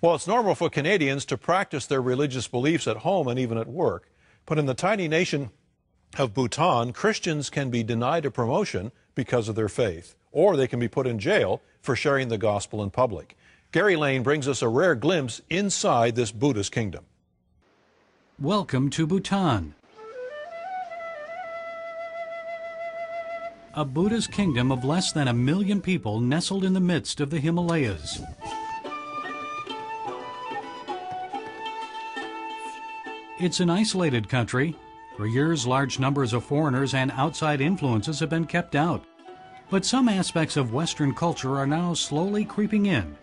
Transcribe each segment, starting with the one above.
Well, it's normal for Canadians to practice their religious beliefs at home and even at work. But in the tiny nation of Bhutan, Christians can be denied a promotion because of their faith, or they can be put in jail for sharing the gospel in public. Gary Lane brings us a rare glimpse inside this Buddhist kingdom. Welcome to Bhutan, a Buddhist kingdom of less than 1 million people nestled in the midst of the Himalayas. It's an isolated country. For years, large numbers of foreigners and outside influences have been kept out. But some aspects of Western culture are now slowly creeping in.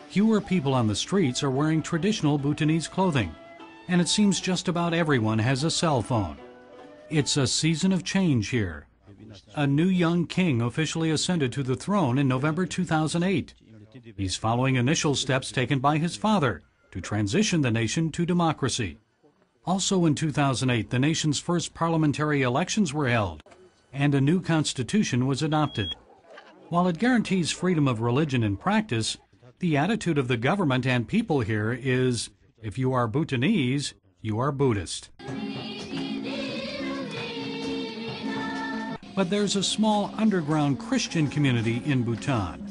Fewer people on the streets are wearing traditional Bhutanese clothing, and it seems just about everyone has a cell phone. It's a season of change here. A new young king officially ascended to the throne in November 2008. He's following initial steps taken by his father to transition the nation to democracy. Also in 2008, the nation's first parliamentary elections were held, and a new constitution was adopted. While it guarantees freedom of religion and practice, the attitude of the government and people here is, if you are Bhutanese, you are Buddhist. But there's a small underground Christian community in Bhutan.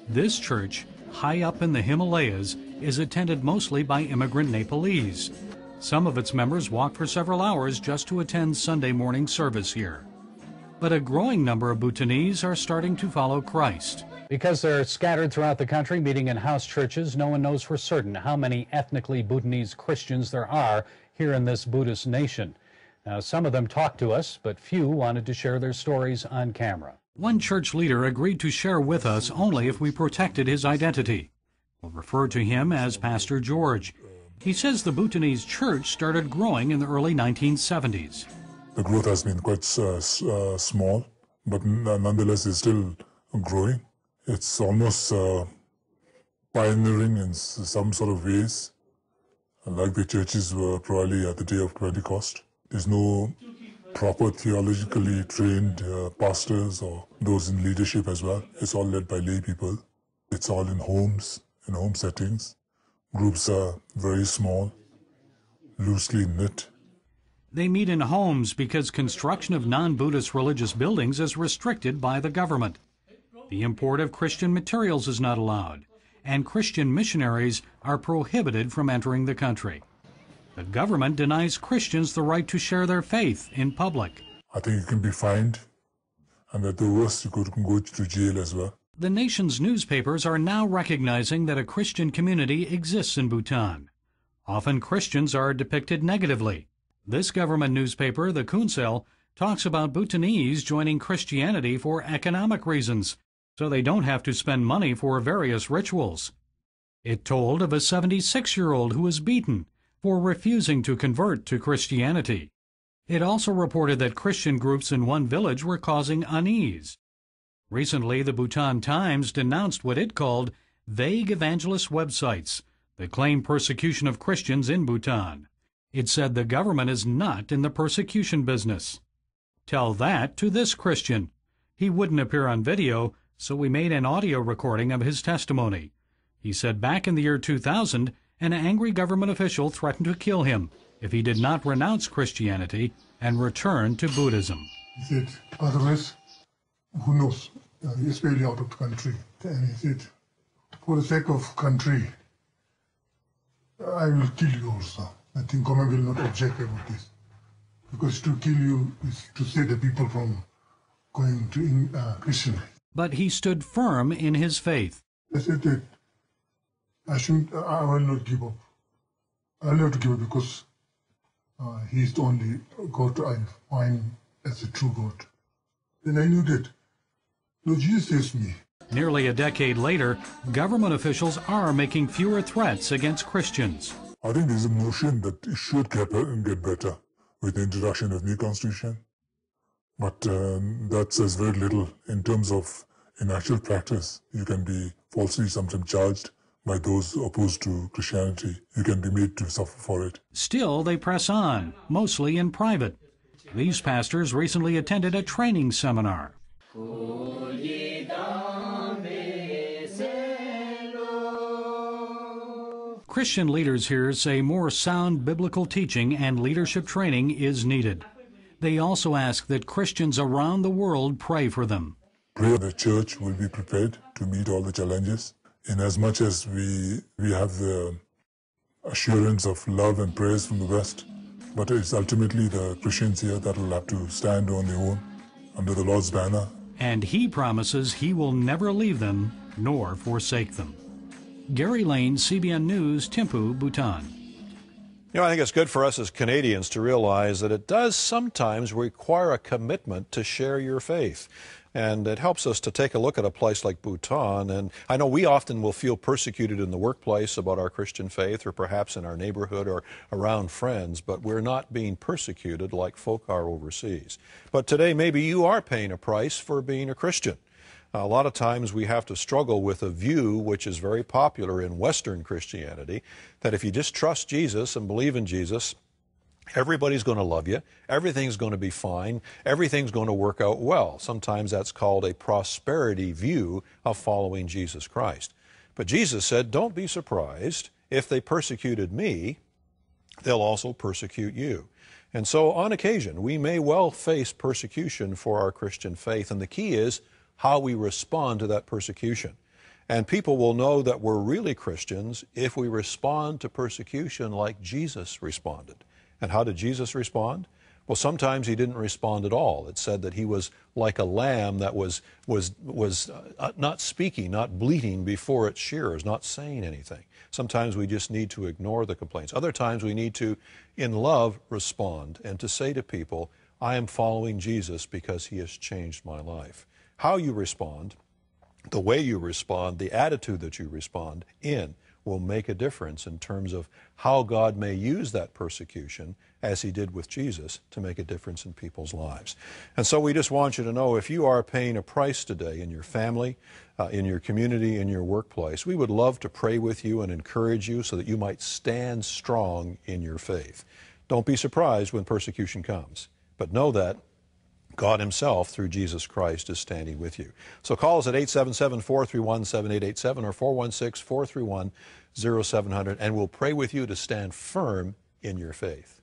This church, high up in the Himalayas, is attended mostly by immigrant Nepalese. Some of its members walk for several hours just to attend Sunday morning service here. But a growing number of Bhutanese are starting to follow Christ. Because they're scattered throughout the country, meeting in house churches, no one knows for certain how many ethnically Bhutanese Christians there are here in this Buddhist nation. Now, some of them talked to us, but few wanted to share their stories on camera. One church leader agreed to share with us only if we protected his identity. We'll refer to him as Pastor George. He says the Bhutanese church started growing in the early 1970s. The growth has been quite small, but nonetheless is still growing. It's almost pioneering in some sort of ways, like the churches were probably at the day of Pentecost. There's no proper theologically trained pastors or those in leadership as well. It's all led by lay people. It's all in homes, in home settings. Groups are very small, loosely knit. They meet in homes because construction of non-Buddhist religious buildings is restricted by the government. The import of Christian materials is not allowed, and Christian missionaries are prohibited from entering the country. The government denies Christians the right to share their faith in public. I think you can be fined, and at the worst you can go to jail as well. The nation's newspapers are now recognizing that a Christian community exists in Bhutan. Often Christians are depicted negatively. This government newspaper, the Kunsel, talks about Bhutanese joining Christianity for economic reasons, so they don't have to spend money for various rituals. It told of a 76-year-old who was beaten for refusing to convert to Christianity. It also reported that Christian groups in one village were causing unease. Recently, the Bhutan Times denounced what it called vague evangelist websites that claim persecution of Christians in Bhutan. It said the government is not in the persecution business. Tell that to this Christian. He wouldn't appear on video, so we made an audio recording of his testimony. He said back in the year 2000, an angry government official threatened to kill him if he did not renounce Christianity and return to Buddhism. He said, otherwise, who knows, especially out of the country. And he said, for the sake of country, I will kill you also. I think government will not object about this. Because to kill you is to save the people from going to Christian. But he stood firm in his faith. I said that I will not give up. I will not give up because he is the only God I find as a true God. Then I knew that, no, Jesus saves me. Nearly a decade later, government officials are making fewer threats against Christians. I think there's a notion that it should get better with the introduction of new constitution. But that says very little in terms of, in actual practice, you can be falsely sometimes charged by those opposed to Christianity. You can be made to suffer for it. Still, they press on, mostly in private. These pastors recently attended a training seminar. Christian leaders here say more sound biblical teaching and leadership training is needed. They also ask that Christians around the world pray for them. Pray the church will be prepared to meet all the challenges. In as much as we have the assurance of love and praise from the West, but it's ultimately the Christians here that will have to stand on their own under the Lord's banner. And he promises he will never leave them nor forsake them. Gary Lane, CBN News, Thimphu, Bhutan. You know, I think it's good for us as Canadians to realize that it does sometimes require a commitment to share your faith. And it helps us to take a look at a place like Bhutan. And I know we often will feel persecuted in the workplace about our Christian faith, or perhaps in our neighborhood or around friends, but we're not being persecuted like folk are overseas. But today, maybe you are paying a price for being a Christian. A lot of times we have to struggle with a view which is very popular in Western Christianity, that if you just trust Jesus and believe in Jesus, everybody's going to love you, everything's going to be fine, everything's going to work out well. Sometimes that's called a prosperity view of following Jesus Christ. But Jesus said, don't be surprised. If they persecuted me, they'll also persecute you. And so on occasion, we may well face persecution for our Christian faith, and the key is how we respond to that persecution. And people will know that we're really Christians if we respond to persecution like Jesus responded. And how did Jesus respond? Well, sometimes he didn't respond at all. It said that he was like a lamb that was not speaking, not bleating before its shearers, not saying anything. Sometimes we just need to ignore the complaints. Other times we need to, in love, respond and to say to people, I am following Jesus because he has changed my life. How you respond, the way you respond, the attitude that you respond in will make a difference in terms of how God may use that persecution, as he did with Jesus, to make a difference in people's lives. And so we just want you to know, if you are paying a price today in your family, in your community, in your workplace, we would love to pray with you and encourage you so that you might stand strong in your faith. Don't be surprised when persecution comes, but know that God himself, through Jesus Christ, is standing with you. So call us at 877-431-7887 or 416-431-0700, and we'll pray with you to stand firm in your faith.